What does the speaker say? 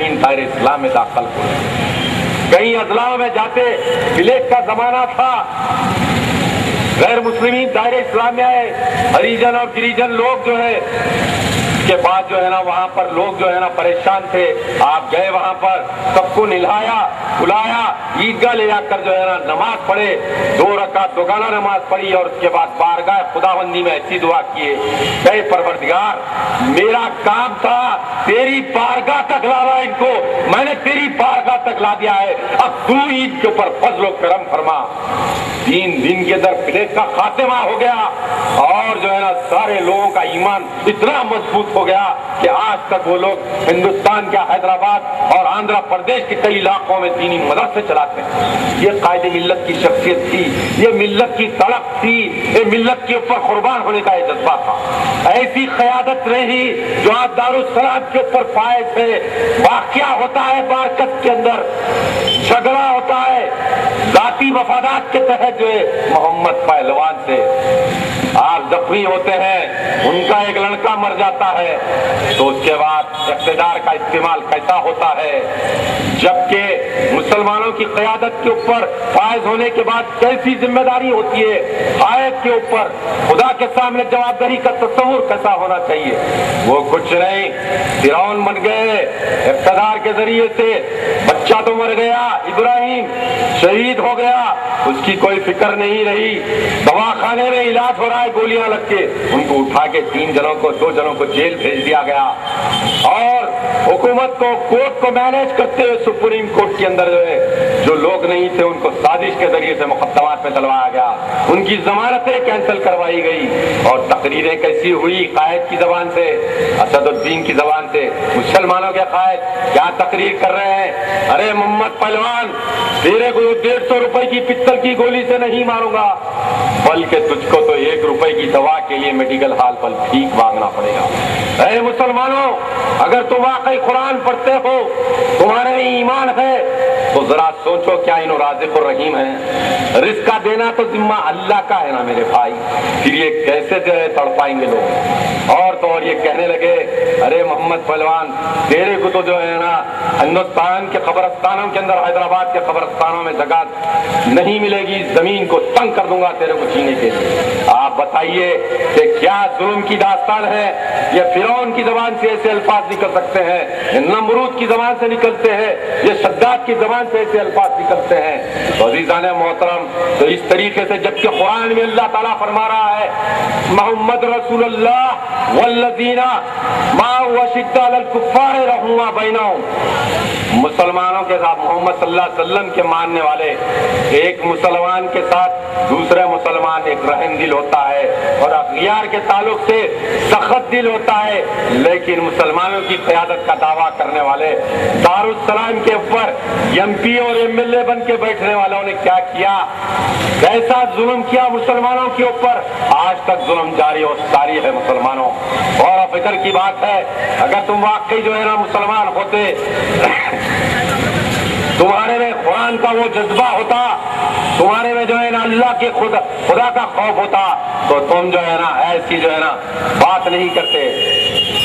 مسلمین دائرہ اسلام میں داخل ہوئے. کئی اضلاع میں جاتے پلیگ کا زمانہ تھا, غیر مسلمین دائرہ اسلام میں آئے, ہریجن اور گریجن لوگ جو ہے کے بعد جو ہے نا وہاں پر لوگ جو ہے نا پریشان تھے. آپ گئے وہاں پر, سب کو نہلایا بلایا, عیدگاہ لے جا کر جو ہے نا نماز پڑھے, 2 رکعت دوگانہ نماز پڑھی اور اس کے بعد بارگاہ خداوندی میں ایسی دعا کیے, اے پروردگار میرا کام تھا تیری بارگاہ تک لانا, ان کو میں نے تیری بارگاہ تک لا دیا ہے, اب تو عید کے اوپر فضل و کرم فرما. 3 دن کے اندر پلیگ کا خاتمہ ہو گیا اور جو ہے نا سارے لوگوں کا ایمان اتنا مضبوط ہو گیا کہ آج تک وہ لوگ ہندوستان کے حیدرآباد اور آندھرا پردیش کے کئی علاقوں میں دینی مدرسے چلاتے ہیں. یہ قائد ملت کی شخصیت تھی, یہ ملت کی تڑپ تھی, یہ ملت کے اوپر قربان ہونے کا یہ جذبہ تھا. ایسی قیادت رہی جو آج دارالسلام کے اوپر فائز ہے. واقعہ ہوتا ہے بارکت کے اندر, جھگڑا ہوتا ہے ذاتی مفادات کے تحت جو ہے محمد پہلوان سے, آپ زخمی ہوتے ہیں, ان کا ایک لڑکا مر جاتا ہے, تو اس کے بعد اقتدار کا استعمال کیسا ہوتا ہے, جبکہ مسلمانوں کی قیادت کے اوپر فائز ہونے کے بعد کیسی ذمہ داری ہوتی ہے, آیت کے اوپر خدا کے سامنے جواب دہی کا تصور کیسا ہونا چاہیے. وہ کچھ نہیں, فرعون بن گئے اقتدار کے ذریعے سے, بچہ تو مر گیا, ابراہیم شہید ہو گیا, اس کی کوئی فکر نہیں رہی, دواخانے میں علاج ہو رہا ہے گولیاں لگ کے, ان کو اٹھا کے 2 جنوں کو جیل بھیج دیا گیا, اور حکومت کو کورٹ کو مینیج کرتے ہوئے سپریم کورٹ کے اندر جو ہے جو لوگ نہیں تھے ان کو سازش کے ذریعے سے مقدمات میں ڈلوایا گیا, ان کی ضمانتیں کینسل کروائی گئی, اور تقریریں کیسی ہوئی قائد کی زبان سے, اسد الدین کی زبان سے. مسلمانوں کے قائد کیا تقریر کر رہے ہیں, ارے محمد پہلوان تیرے کو 150 روپے کی پتل کی گولی سے نہیں ماروں گا, بلکہ تجھ کو تو 1 روپے کی دوا کے لیے میڈیکل ہال پر بھیک مانگنا پڑے گا. اے مسلمانوں, اگر تم واقعی قرآن پڑھتے ہو, تمہارے ایمان ہے, تو ذرا سوچو کیا انہوں رازق الرحیم ہے. رزق کا دینا تو ذمہ اللہ کا ہے نا میرے بھائی, پھر یہ کیسے جو ہے تڑپائیں گے لوگ. اور تو اور یہ کہنے لگے ارے محمد پہلوان تیرے کو تو جو ہے نا ہندوستان کے قبرستانوں کے اندر, حیدرآباد کے قبرستانوں میں جگہ نہیں ملے گی, زمین کو تنگ کر دوں گا تیرے کو جینے کے لیے. آپ بتائیے کہ کیا ظلم کی داستان ہے. یہ فرعون کی زبان سے ایسے الفاظ نکل سکتے ہیں, یہ نمرود کی زبان سے نکلتے ہیں, یہ شداد کی زبان سے ایسے الفاظ نکلتے ہیں. تو عزیزان محترم, تو اس طریقے سے جبکہ قرآن میں اللہ تعالیٰ فرما رہا ہے محمد رسول اللہ والذین معه اشداء علی الکفار رحماء بینہم, مسلمانوں کے ساتھ محمد صلی اللہ علیہ وسلم کے ماننے والے, ایک مسلمان کے ساتھ دوسرے مسلمان ایک رحم دل ہوتا ہے اور اغیار کے تعلق سے سخت دل ہوتا ہے. لیکن مسلمانوں کی قیادت کا دعویٰ کرنے والے دارالسلام کے اوپر ایم پی اور ایم ایل اے بن کے بیٹھنے والوں نے کیا کیا, کیسا ظلم کیا مسلمانوں کے اوپر. آج تک ظلم جاری اور ساری ہے مسلمانوں. اور فکر کی بات ہے, اگر تم واقعی جو ہے نا مسلمان ہوتے, تمہارے میں قرآن کا وہ جذبہ ہوتا, تمہارے میں جو ہے نا اللہ کے خدا کا خوف ہوتا, تو تم جو ہے نا ایسی جو ہے نا بات نہیں کرتے.